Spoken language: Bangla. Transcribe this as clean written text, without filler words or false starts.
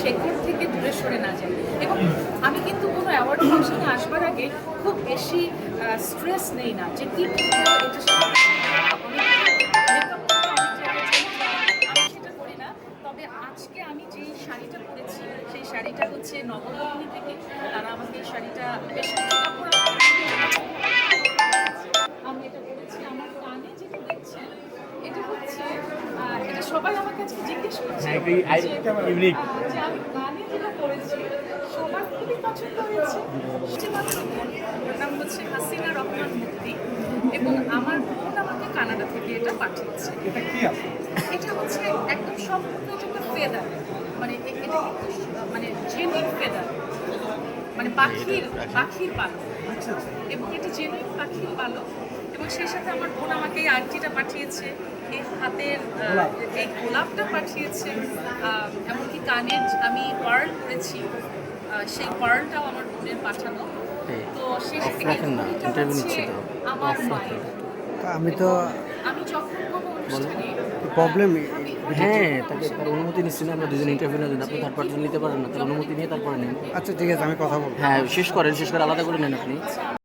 শেকড় থেকে দূরে সরে না যায়। এবং আমি কিন্তু কোনো অ্যাওয়ার্ড ফাংশনে আসবার আগে খুব বেশি স্ট্রেস নেই না যে কি এটা আমি সেটা করি না। তবে আজকে আমি যেই শাড়িটা পরেছি সেই শাড়িটা হচ্ছে নবরত্নী থেকে। তারা আমাকে এই শাড়িটা বেশ কিছু কাপড় আমি এটা পরেছি। আমার কানে যেটা দেখছেন এটা হচ্ছে এটা সবাই আমাকে আজকে জিজ্ঞেস করছে যে আমি কানে যেটা পরেছি সবার খুবই পছন্দ হয়েছে। যে মাত্র বোন, ওর নাম হচ্ছে হাসিনা রহমান মুক্তি, এবং আমার বোন আমাকে কানাডা থেকে এটা পাঠিয়েছে। এটা হচ্ছে একদম সম্পূর্ণ এটা একটা ফেদার, মানে এটা কিন্তু মানে জেনুইন ফেদার, মানে পাখির পালক, এবং এটা জেনুইন পাখির পালক। এবং সেই সাথে আমার বোন আমাকে এই আংটিটা পাঠিয়েছে, এই হাতের এই গোলাপটা পাঠিয়েছে, এমনকি কানের আমি পার্ল করেছি, সেই পার্লটাও আমার বোনের পাঠানো। তো সেই সাথে আমার মায়ের আমি যখন কোনো অনুষ্ঠানে প্রবলেম হ্যাঁ, তাকে তার অনুমতি নিচ্ছি না আমরা দুজন ইন্টারভিউ নেওয়ার জন্য। আপনি থার্ড পার্সন নিতে পারেন না, তার অনুমতি নিয়ে তারপরে নেন। আচ্ছা ঠিক আছে, আমি কথা বলবো। হ্যাঁ, শেষ করে আলাদা করে নেন আপনি।